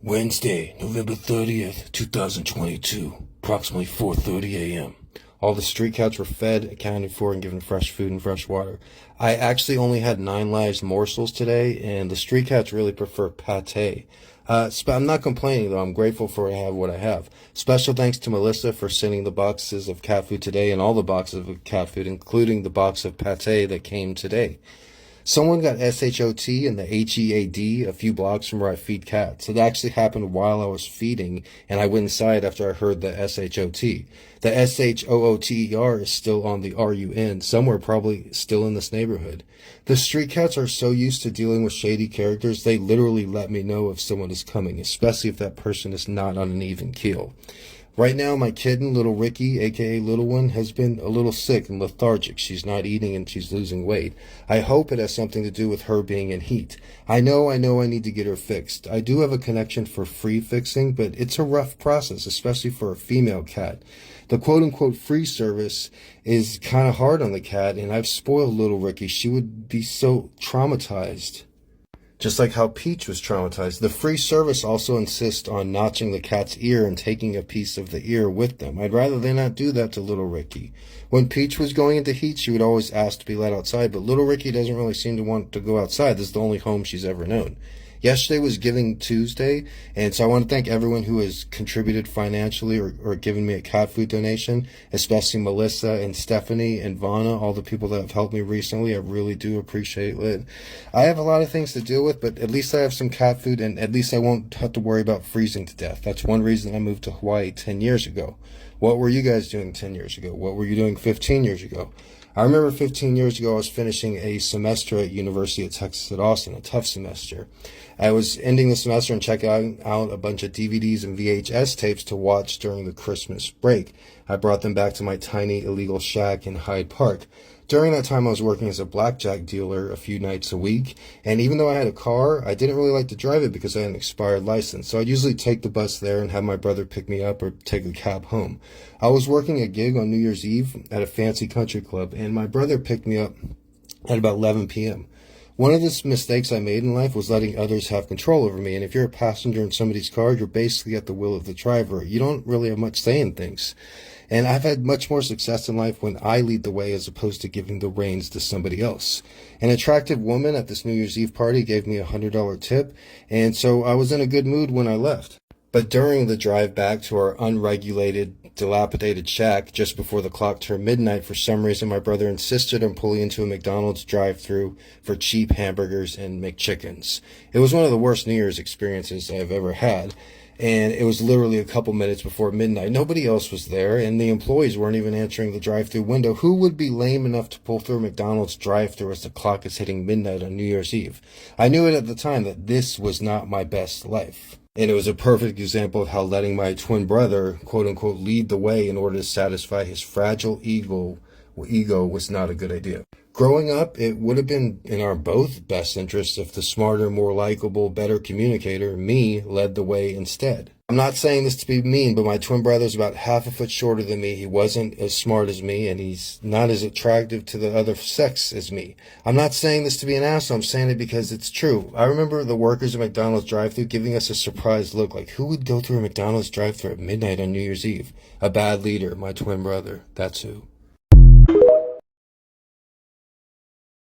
Wednesday, November 30th, 2022, approximately 4:30 a.m. All the street cats were fed, accounted for, and given fresh food and fresh water. I actually only had 9 live morsels today, and the street cats really prefer pate. I'm not complaining, though. I'm grateful for I have what I have. Special thanks to Melissa for sending the boxes of cat food today and all the boxes of cat food, including the box of pate that came today. Someone got SHOT and the HEAD a few blocks from where I feed cats. It actually happened while I was feeding, and I went inside after I heard the SHOT. The SHOOTER is still on the RUN, somewhere probably still in this neighborhood. The street cats are so used to dealing with shady characters, they literally let me know if someone is coming, especially if that person is not on an even keel. Right now, my kitten, little Ricky, aka Little One, has been a little sick and lethargic. She's not eating and she's losing weight. I hope it has something to do with her being in heat. I know I need to get her fixed. I do have a connection for free fixing, but it's a rough process, especially for a female cat. The quote-unquote free service is kind of hard on the cat, and I've spoiled little Ricky. She would be so traumatized. Just like how Peach was traumatized. The free service also insists on notching the cat's ear and taking a piece of the ear with them. I'd rather they not do that to little Ricky. When Peach was going into heat, she would always ask to be let outside, but little Ricky doesn't really seem to want to go outside. This is the only home she's ever known. Yesterday was Giving Tuesday, and so I want to thank everyone who has contributed financially or given me a cat food donation, especially Melissa and Stephanie and Vanna, all the people that have helped me recently. I really do appreciate it. I have a lot of things to deal with, but at least I have some cat food, and at least I won't have to worry about freezing to death. That's one reason I moved to Hawaii 10 years ago. What were you guys doing 10 years ago? What were you doing 15 years ago? I remember 15 years ago I was finishing a semester at University of Texas at Austin, a tough semester. I was ending the semester and checking out a bunch of DVDs and VHS tapes to watch during the Christmas break. I brought them back to my tiny illegal shack in Hyde Park. During that time, I was working as a blackjack dealer a few nights a week, and even though I had a car, I didn't really like to drive it because I had an expired license, so I'd usually take the bus there and have my brother pick me up or take a cab home. I was working a gig on New Year's Eve at a fancy country club, and my brother picked me up at about 11 p.m. One of the mistakes I made in life was letting others have control over me, and if you're a passenger in somebody's car, you're basically at the will of the driver. You don't really have much say in things. And I've had much more success in life when I lead the way as opposed to giving the reins to somebody else. An attractive woman at this New Year's Eve party gave me a $100 tip, and so I was in a good mood when I left. But during the drive back to our unregulated, dilapidated shack, just before the clock turned midnight, for some reason my brother insisted on pulling into a McDonald's drive-thru for cheap hamburgers and McChickens. It was one of the worst New Year's experiences I've ever had. And it was literally a couple minutes before midnight. Nobody else was there, and the employees weren't even answering the drive-thru window. Who would be lame enough to pull through a McDonald's drive-thru as the clock is hitting midnight on New Year's Eve? I knew it at the time that this was not my best life. And it was a perfect example of how letting my twin brother, quote-unquote, lead the way in order to satisfy his fragile ego was not a good idea. Growing up, it would have been in our both best interests if the smarter, more likable, better communicator, me, led the way instead. I'm not saying this to be mean, but my twin brother's about half a foot shorter than me. He wasn't as smart as me, and he's not as attractive to the other sex as me. I'm not saying this to be an asshole. I'm saying it because it's true. I remember the workers at McDonald's drive-thru giving us a surprised look, like, who would go through a McDonald's drive-thru at midnight on New Year's Eve? A bad leader, my twin brother. That's who.